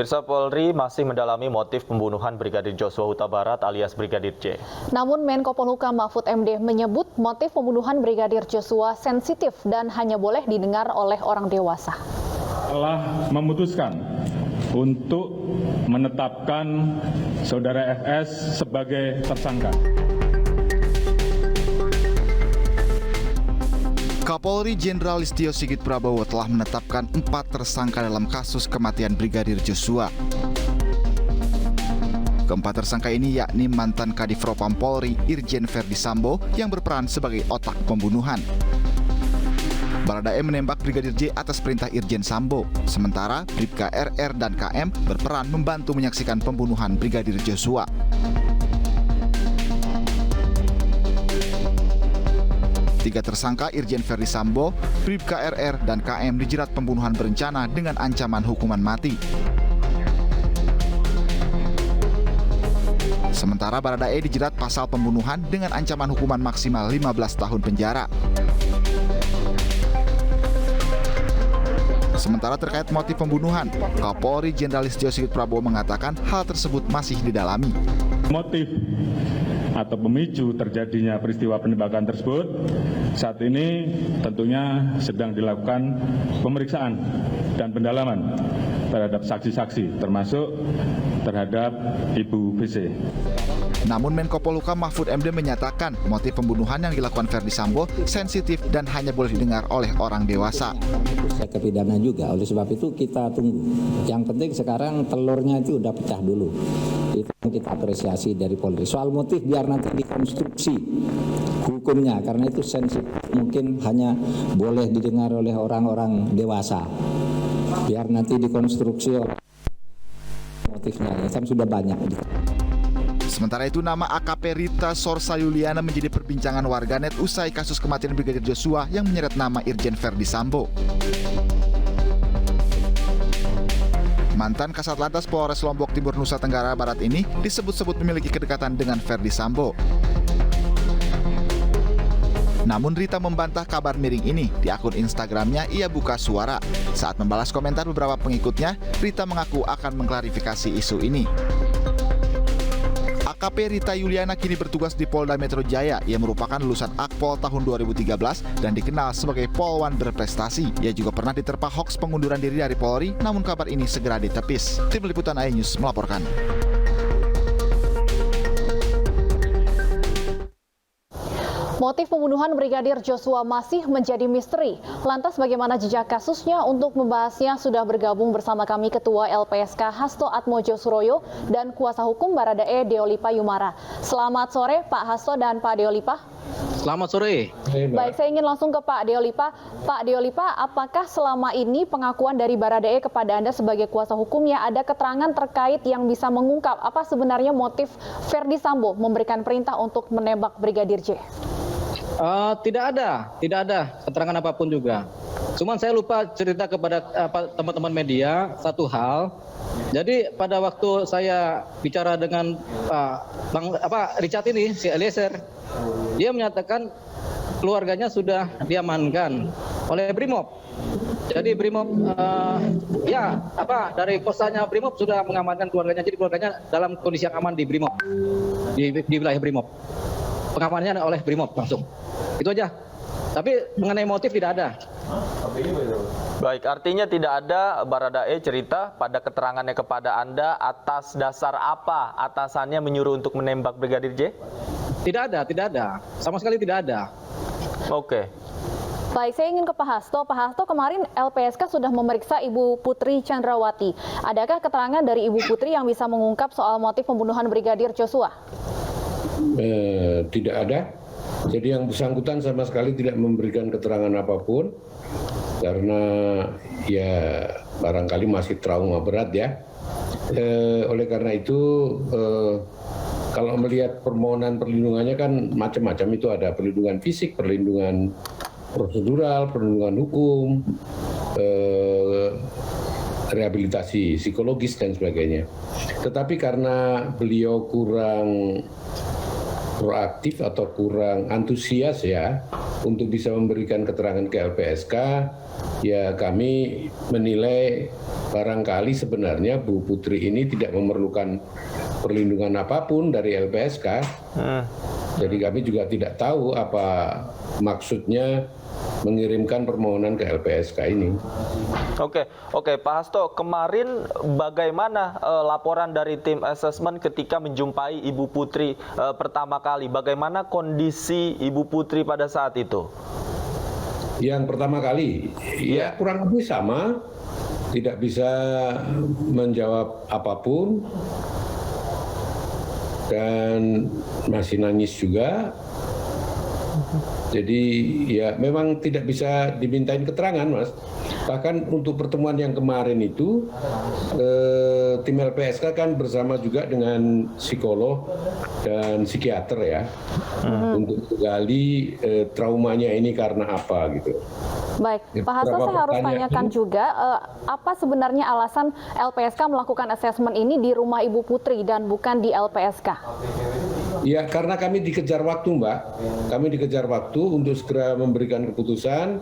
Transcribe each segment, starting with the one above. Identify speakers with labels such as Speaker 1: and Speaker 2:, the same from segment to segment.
Speaker 1: Pemirsa, Polri masih mendalami motif pembunuhan Brigadir Joshua Huta Barat alias Brigadir J.
Speaker 2: Namun Menko Polhukam Mahfud MD menyebut motif pembunuhan Brigadir Joshua sensitif dan hanya boleh didengar oleh orang dewasa.
Speaker 3: Telah memutuskan untuk menetapkan Saudara FS sebagai tersangka.
Speaker 4: Kapolri Jenderal Listio Sigit Prabowo telah menetapkan 4 tersangka dalam kasus kematian Brigadir Joshua. Keempat tersangka ini yakni mantan Kadif Propam Polri Irjen Verdi Sambo yang berperan sebagai otak pembunuhan. Baradae menembak Brigadir J atas perintah Irjen Sambo, sementara Bribka RR dan KM berperan membantu menyaksikan pembunuhan Brigadir Joshua. Tiga tersangka Irjen Verdi Sambo, Bribka RR, dan KM dijerat pembunuhan berencana dengan ancaman hukuman mati. Sementara Baradae dijerat pasal pembunuhan dengan ancaman hukuman maksimal 15 tahun penjara. Sementara terkait motif pembunuhan, Kapolri Jenderal Listio Sigit Prabowo mengatakan hal tersebut masih didalami.
Speaker 3: Motif atau pemicu terjadinya peristiwa penembakan tersebut saat ini tentunya sedang dilakukan pemeriksaan dan pendalaman terhadap saksi-saksi termasuk terhadap Ibu BC.
Speaker 4: Namun Menko Polhukam Mahfud MD menyatakan motif pembunuhan yang dilakukan Verdi Sambo sensitif dan hanya boleh didengar oleh orang dewasa.
Speaker 5: Saya kepidana juga, oleh sebab itu kita tunggu. Yang penting sekarang telurnya itu udah pecah dulu. Itu yang kita apresiasi dari Polri. Soal motif biar nanti dikonstruksi hukumnya, karena itu sensitif. Mungkin hanya boleh didengar oleh orang-orang dewasa. Biar nanti dikonstruksi oleh motifnya, kan sudah banyak.
Speaker 4: Sementara itu nama AKP Rita Sorsa Yuliana menjadi perbincangan warganet usai kasus kematian Brigadir Joshua yang menyeret nama Irjen Verdi Sambo. Mantan Kasat Lantas Polres Lombok Timur Nusa Tenggara Barat ini disebut-sebut memiliki kedekatan dengan Verdi Sambo. Namun Rita membantah kabar miring ini. Di akun Instagramnya ia buka suara. Saat membalas komentar beberapa pengikutnya, Rita mengaku akan mengklarifikasi isu ini. AKP Rita Yuliana kini bertugas di Polda Metro Jaya. Ia merupakan lulusan Akpol tahun 2013 dan dikenal sebagai polwan berprestasi. Ia juga pernah diterpa hoaks pengunduran diri dari Polri, namun kabar ini segera ditepis. Tim Liputan iNews melaporkan.
Speaker 2: Motif pembunuhan Brigadir Joshua masih menjadi misteri. Lantas bagaimana jejak kasusnya? Untuk membahasnya sudah bergabung bersama kami Ketua LPSK Hasto Atmojo Suroyo dan Kuasa Hukum Baradae Deolipa Yumara. Selamat sore Pak Hasto dan Pak Deolipa.
Speaker 6: Selamat sore.
Speaker 2: Baik, saya ingin langsung ke Pak Deolipa. Pak Deolipa, apakah selama ini pengakuan dari Baradae kepada Anda sebagai kuasa hukumnya ada keterangan terkait yang bisa mengungkap apa sebenarnya motif Verdi Sambo memberikan perintah untuk menembak Brigadir J?
Speaker 6: Tidak ada keterangan apapun juga. Cuman saya lupa cerita kepada teman-teman media satu hal. Jadi pada waktu saya bicara dengan Richard ini, si Eliezer, dia menyatakan keluarganya sudah diamankan oleh Brimob. Jadi Brimob dari posanya Brimob sudah mengamankan keluarganya. Jadi keluarganya dalam kondisi yang aman di Brimob, di wilayah Brimob. Pengamanannya oleh Brimob langsung. Itu aja. Tapi mengenai motif tidak ada.
Speaker 1: Baik, artinya tidak ada Baradae cerita pada keterangannya kepada Anda atas dasar apa atasannya menyuruh untuk menembak Brigadir J?
Speaker 6: Tidak ada. Sama sekali tidak ada.
Speaker 1: Oke.
Speaker 2: Baik, saya ingin ke Pak Hasto. Pak Hasto, kemarin LPSK sudah memeriksa Ibu Putri Chandrawati. Adakah keterangan dari Ibu Putri yang bisa mengungkap soal motif pembunuhan Brigadir Joshua?
Speaker 7: Tidak ada. Jadi yang bersangkutan sama sekali tidak memberikan keterangan apapun karena ya barangkali masih trauma berat ya. Oleh karena itu kalau melihat permohonan perlindungannya kan macam-macam, itu ada perlindungan fisik, perlindungan prosedural, perlindungan hukum, rehabilitasi psikologis dan sebagainya. Tetapi karena beliau kurang proaktif atau kurang antusias ya untuk bisa memberikan keterangan ke LPSK, ya kami menilai barangkali sebenarnya Bu Putri ini tidak memerlukan perlindungan apapun dari LPSK. Jadi kami juga tidak tahu apa maksudnya mengirimkan permohonan ke LPSK ini.
Speaker 1: Oke, Pak Hasto, kemarin bagaimana laporan dari tim asesmen ketika menjumpai Ibu Putri pertama kali? Bagaimana kondisi Ibu Putri pada saat itu?
Speaker 7: Yang pertama kali, ya kurang lebih sama, tidak bisa menjawab apapun, dan masih nangis juga. Jadi ya memang tidak bisa dimintain keterangan, Mas. Bahkan untuk pertemuan yang kemarin itu tim LPSK kan bersama juga dengan psikolog dan psikiater ya, untuk menggali traumanya ini karena apa gitu.
Speaker 2: Baik, Pak Hasto, saya harus tanyakan juga apa sebenarnya alasan LPSK melakukan asesmen ini di rumah Ibu Putri dan bukan di LPSK?
Speaker 7: Ya, karena kami dikejar waktu, Mbak. Kami dikejar waktu untuk segera memberikan keputusan,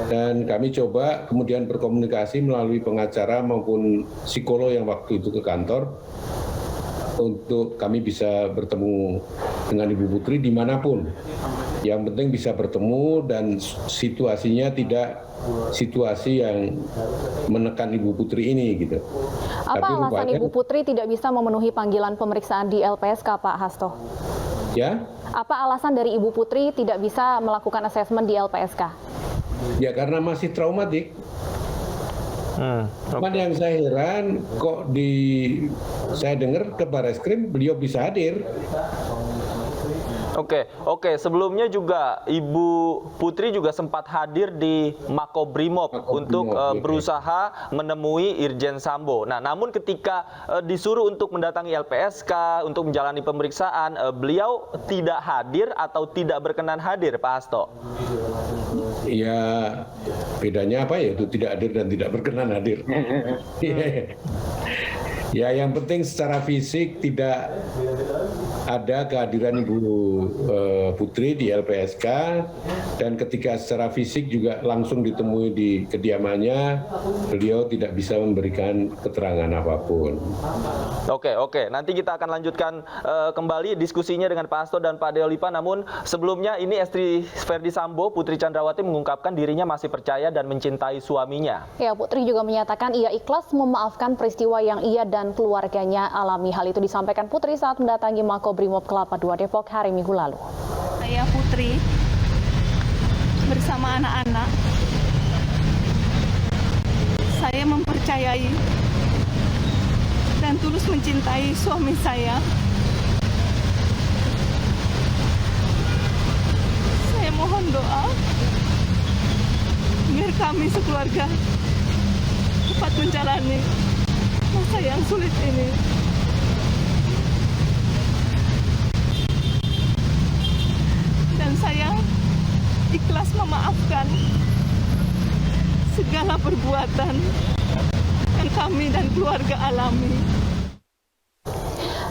Speaker 7: dan kami coba kemudian berkomunikasi melalui pengacara maupun psikolog yang waktu itu ke kantor untuk kami bisa bertemu dengan Ibu Putri dimanapun. Yang penting bisa bertemu dan situasinya tidak situasi yang menekan Ibu Putri ini gitu.
Speaker 2: Apa alasan Ibu Putri tidak bisa memenuhi panggilan pemeriksaan di LPSK, Pak Hasto?
Speaker 7: Ya?
Speaker 2: Apa alasan dari Ibu Putri tidak bisa melakukan asesmen di LPSK?
Speaker 7: Ya karena masih traumatik. Cuman yang saya heran kok saya dengar ke Barreskrim beliau bisa hadir.
Speaker 1: Oke. Sebelumnya juga Ibu Putri juga sempat hadir di Makobrimob untuk berusaha menemui Irjen Sambo. Nah, namun ketika disuruh untuk mendatangi LPSK untuk menjalani pemeriksaan, beliau tidak hadir atau tidak berkenan hadir, Pak Hasto.
Speaker 7: Ya, bedanya apa ya? Itu tidak hadir dan tidak berkenan hadir. Ya, yang penting secara fisik tidak ada kehadiran Ibu Putri di LPSK, dan ketika secara fisik juga langsung ditemui di kediamannya, beliau tidak bisa memberikan keterangan apapun.
Speaker 1: Oke. Nanti kita akan lanjutkan kembali diskusinya dengan Pak Hasto dan Pak Deolipa. Namun sebelumnya ini istri Ferdi Sambo, Putri Chandrawati, mengungkapkan dirinya masih percaya dan mencintai suaminya.
Speaker 2: Ya, Putri juga menyatakan ia ikhlas memaafkan peristiwa yang ia dan keluarganya alami. Hal itu disampaikan Putri saat mendatangi Makobrimob Kelapa II Depok hari Minggu lalu.
Speaker 8: Saya Putri bersama anak-anak. Saya mempercayai dan tulus mencintai suami saya. Saya mohon doa biar kami sekeluarga cepat menjalani masa yang sulit ini. Dan saya ikhlas memaafkan segala perbuatan yang kami dan keluarga alami.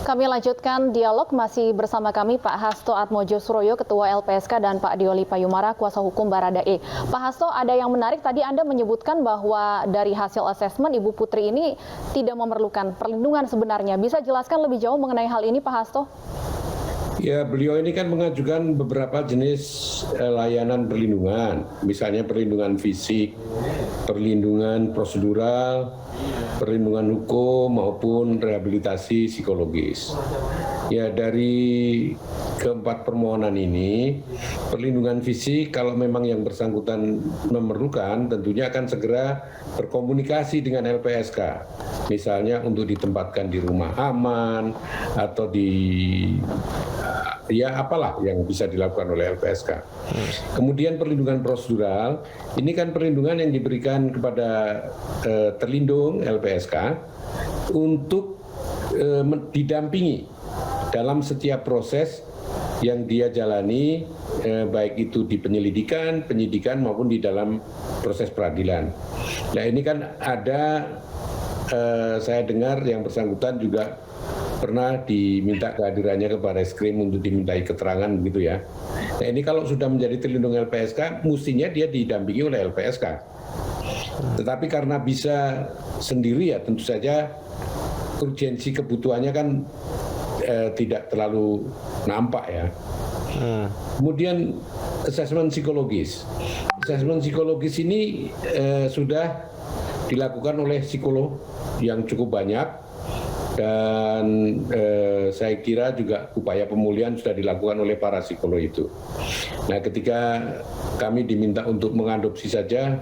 Speaker 2: Kami lanjutkan dialog, masih bersama kami Pak Hasto Atmojosroyo, Ketua LPSK, dan Pak Dioli Payumara, Kuasa Hukum Baradae. Pak Hasto, ada yang menarik, tadi Anda menyebutkan bahwa dari hasil asesmen Ibu Putri ini tidak memerlukan perlindungan sebenarnya. Bisa jelaskan lebih jauh mengenai hal ini, Pak Hasto?
Speaker 7: Ya, beliau ini kan mengajukan beberapa jenis layanan perlindungan, misalnya perlindungan fisik, perlindungan prosedural, perlindungan hukum maupun rehabilitasi psikologis. Ya, dari keempat permohonan ini, perlindungan fisik kalau memang yang bersangkutan memerlukan, tentunya akan segera berkomunikasi dengan LPSK. Misalnya untuk ditempatkan di rumah aman atau di ya apalah yang bisa dilakukan oleh LPSK. Kemudian perlindungan prosedural, ini kan perlindungan yang diberikan kepada terlindung LPSK untuk didampingi dalam setiap proses yang dia jalani, baik itu di penyelidikan, penyidikan maupun di dalam proses peradilan. Nah, ini kan ada saya dengar yang bersangkutan juga pernah diminta kehadirannya ke Barreskrim untuk dimintai keterangan begitu ya. Nah ini kalau sudah menjadi terlindung LPSK, mestinya dia didampingi oleh LPSK. Tetapi karena bisa sendiri ya tentu saja urgensi kebutuhannya kan tidak terlalu nampak ya. Kemudian asesmen psikologis. Asesmen psikologis ini sudah dilakukan oleh psikolog yang cukup banyak dan saya kira juga upaya pemulihan sudah dilakukan oleh para psikolog itu. Nah, ketika kami diminta untuk mengadopsi saja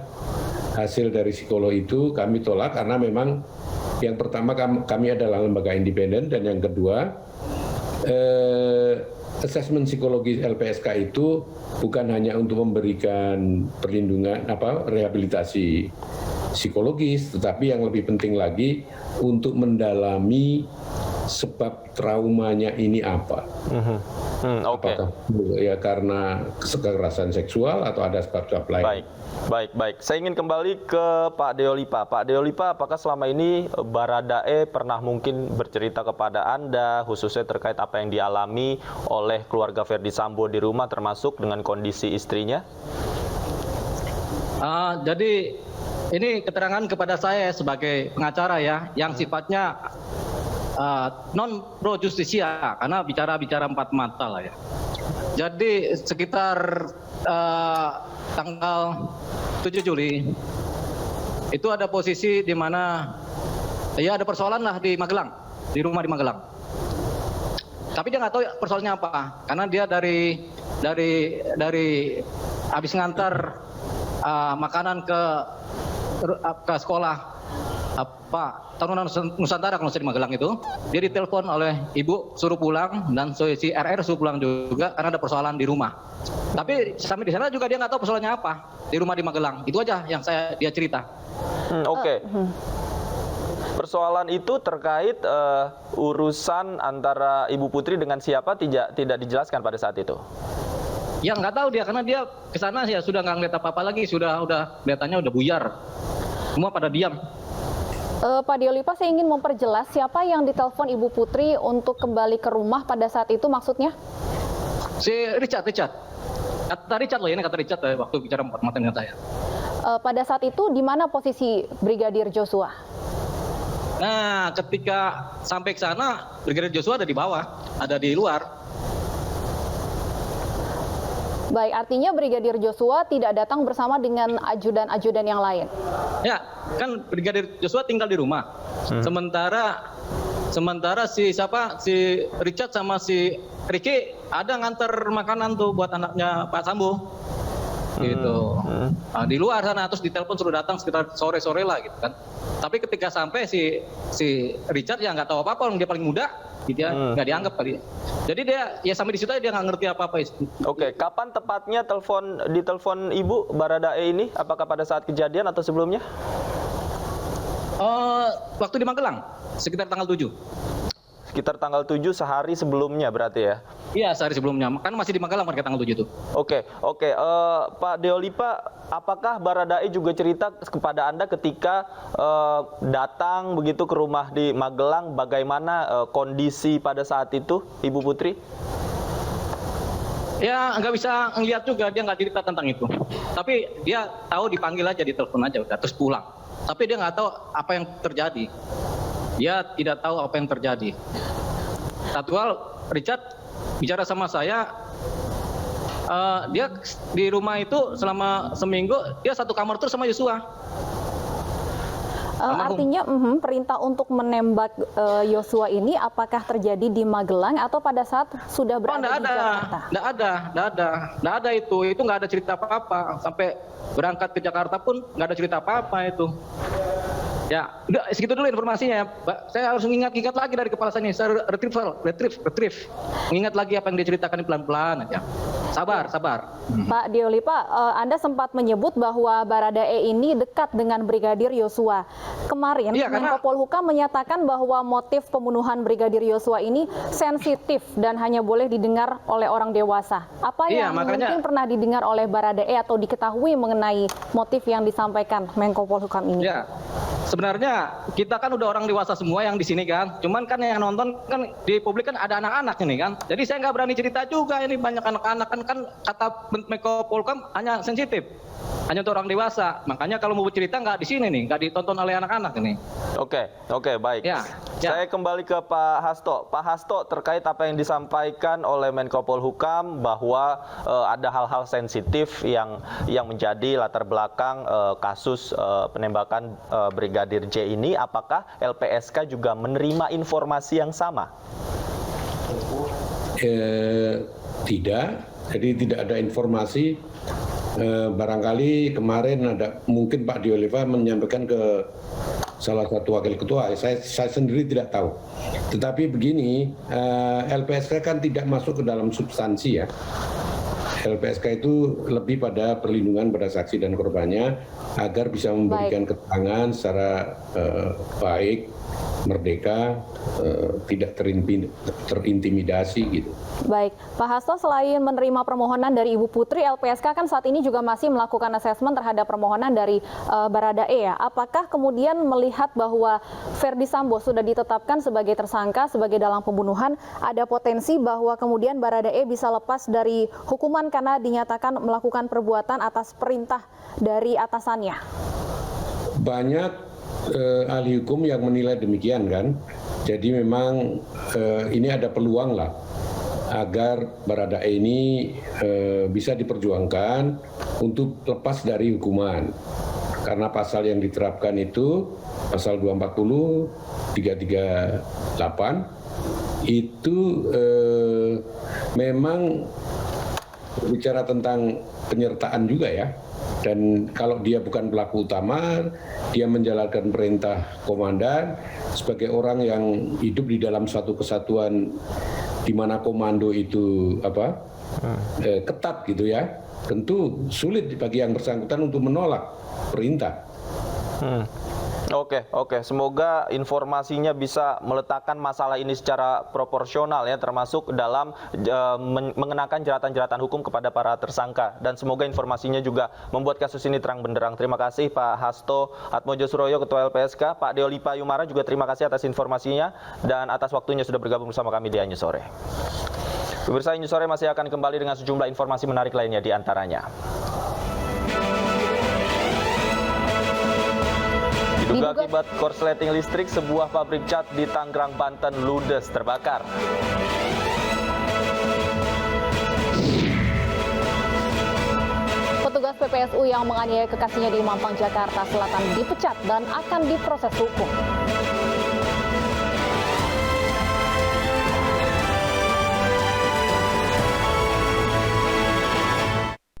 Speaker 7: hasil dari psikolog itu, kami tolak karena memang yang pertama kami adalah lembaga independen dan yang kedua asesmen psikologis LPSK itu bukan hanya untuk memberikan perlindungan rehabilitasi psikologis, tetapi yang lebih penting lagi untuk mendalami sebab traumanya ini apa. Apakah ya karena kekerasan seksual atau ada sebab-sebab lain.
Speaker 1: Baik. Saya ingin kembali ke Pak Deolipa. Pak Deolipa, apakah selama ini Baradae pernah mungkin bercerita kepada Anda, khususnya terkait apa yang dialami oleh keluarga Ferdi Sambo di rumah, termasuk dengan kondisi istrinya?
Speaker 6: Jadi ini keterangan kepada saya sebagai pengacara ya, yang sifatnya non pro justisia, karena bicara empat mata lah ya. Jadi sekitar tanggal 7 Juli itu ada posisi di mana ya ada persoalan lah di Magelang, di rumah di Magelang. Tapi dia nggak tahu persoalannya apa, karena dia dari habis ngantar makanan ke sekolah Tarunan Nusantara kalau saya di Magelang itu, dia ditelepon oleh ibu suruh pulang dan si RR suruh pulang juga karena ada persoalan di rumah. Tapi sampai di sana juga dia nggak tahu persoalannya apa di rumah di Magelang. Itu aja yang dia cerita.
Speaker 1: Oke. Persoalan itu terkait urusan antara Ibu Putri dengan siapa tidak dijelaskan pada saat itu.
Speaker 6: Ya nggak tahu dia, karena dia kesana ya sudah nggak ngeliat apa-apa lagi, sudah kelihatannya udah buyar. Semua pada diam.
Speaker 2: Pak Deolipa, saya ingin memperjelas siapa yang ditelepon Ibu Putri untuk kembali ke rumah pada saat itu maksudnya?
Speaker 6: Si Richard. Kata Richard loh, ini kata Richard waktu bicara empat-mata dengan saya.
Speaker 2: Pada saat itu di mana posisi Brigadir Joshua?
Speaker 6: Nah, ketika sampai ke sana, Brigadir Joshua ada di bawah, ada di luar.
Speaker 2: Baik, artinya Brigadir Joshua tidak datang bersama dengan ajudan-ajudan yang lain.
Speaker 6: Ya, kan Brigadir Joshua tinggal di rumah. Sementara si Richard sama si Ricky ada nganter makanan tuh buat anaknya Pak Sambo. Gitu. Nah, di luar sana terus ditelepon suruh datang sekitar sore-sore lah gitu kan. Tapi ketika sampai si Richard ya nggak tahu apa-apa, dia paling muda. Dia nggak dianggap kali. Jadi dia ya sampai di situ dia nggak ngerti apa-apa.
Speaker 1: Oke, kapan tepatnya ditelepon Ibu Baradae ini? Apakah pada saat kejadian atau sebelumnya?
Speaker 6: Waktu di Magelang, sekitar tanggal 7.
Speaker 1: Sekitar tanggal 7 sehari sebelumnya berarti ya?
Speaker 6: Iya, sehari sebelumnya. Kan masih di Magelang pada tanggal 7 itu.
Speaker 1: Oke. Pak Deolipa, apakah Baradae juga cerita kepada Anda ketika datang begitu ke rumah di Magelang, bagaimana kondisi pada saat itu, Ibu Putri?
Speaker 6: Ya, nggak bisa ngeliat juga, dia nggak cerita tentang itu. Tapi dia tahu dipanggil aja, ditelepon aja udah, terus pulang. Tapi dia nggak tahu apa yang terjadi. Dia tidak tahu apa yang terjadi. Satu hal, Richard bicara sama saya, dia di rumah itu selama seminggu dia satu kamar terus sama Joshua.
Speaker 2: Artinya perintah untuk menembak Joshua ini apakah terjadi di Magelang atau pada saat sudah berada di Jakarta?
Speaker 6: Nggak ada itu nggak ada cerita apa-apa. Sampai berangkat ke Jakarta pun nggak ada cerita apa-apa itu. Ya, udah segitu dulu informasinya ya, Mbak. Saya harus mengingat-ingat lagi dari kepala saya. Saya retrieve. Mengingat lagi apa yang dia ceritakan pelan-pelan aja. Sabar.
Speaker 2: Pak Deolipa, Anda sempat menyebut bahwa Baradae ini dekat dengan Brigadir Joshua. Kemarin, Menko Polhukam menyatakan bahwa motif pembunuhan Brigadir Joshua ini sensitif dan hanya boleh didengar oleh orang dewasa. Apa yang mungkin pernah didengar oleh Baradae atau diketahui mengenai motif yang disampaikan Menko Polhukam ini?
Speaker 6: sebenarnya kita kan udah orang dewasa semua yang di sini kan. Cuman kan yang nonton kan di publik kan ada anak-anak ini kan. Jadi saya nggak berani cerita juga, ini banyak anak-anak kan kata Menko Polhukam hanya sensitif. Hanya untuk orang dewasa. Makanya kalau mau cerita nggak di sini nih, nggak ditonton oleh anak-anak ini.
Speaker 1: Oke, baik.
Speaker 6: Ya.
Speaker 1: Saya kembali ke Pak Hasto. Pak Hasto, terkait apa yang disampaikan oleh Menko Polhukam bahwa ada hal-hal sensitif yang menjadi latar belakang kasus penembakan Brigadir J ini, apakah LPSK juga menerima informasi yang sama?
Speaker 7: Tidak, jadi tidak ada informasi. Barangkali kemarin ada mungkin Pak Dioliva menyampaikan ke salah satu wakil ketua, saya sendiri tidak tahu. Tetapi begini, LPSK kan tidak masuk ke dalam substansi ya. LPSK itu lebih pada perlindungan pada saksi dan korbannya agar bisa memberikan keterangan secara baik, merdeka, tidak terintimidasi gitu.
Speaker 2: Baik, Pak Hasto, selain menerima permohonan dari Ibu Putri, LPSK kan saat ini juga masih melakukan asesmen terhadap permohonan dari Baradae ya. Apakah kemudian melihat bahwa Ferdi Sambo sudah ditetapkan sebagai tersangka, sebagai dalang pembunuhan, ada potensi bahwa kemudian Baradae bisa lepas dari hukuman karena dinyatakan melakukan perbuatan atas perintah dari atasannya?
Speaker 7: Banyak ahli hukum yang menilai demikian kan. Jadi memang ini ada peluang lah agar Baradae ini bisa diperjuangkan untuk lepas dari hukuman. Karena pasal yang diterapkan itu pasal 240, 338 itu memang bicara tentang penyertaan juga ya. Dan kalau dia bukan pelaku utama, dia menjalankan perintah komandan sebagai orang yang hidup di dalam suatu kesatuan di mana komando itu ketat gitu ya. Tentu sulit bagi yang bersangkutan untuk menolak perintah.
Speaker 1: Oke. Semoga informasinya bisa meletakkan masalah ini secara proporsional ya, termasuk dalam mengenakan jeratan-jeratan hukum kepada para tersangka. Dan semoga informasinya juga membuat kasus ini terang benderang. Terima kasih Pak Hasto Atmodjosuroyo, Ketua LPSK. Pak Deolipa Yumara juga terima kasih atas informasinya dan atas waktunya sudah bergabung bersama kami di News Sore. Pemirsa, News Sore masih akan kembali dengan sejumlah informasi menarik lainnya, di antaranya. Diduga akibat korsleting listrik, sebuah pabrik cat di Tangerang, Banten ludes terbakar.
Speaker 2: Petugas PPSU yang menganiaya kekasihnya di Mampang, Jakarta Selatan dipecat dan akan diproses hukum.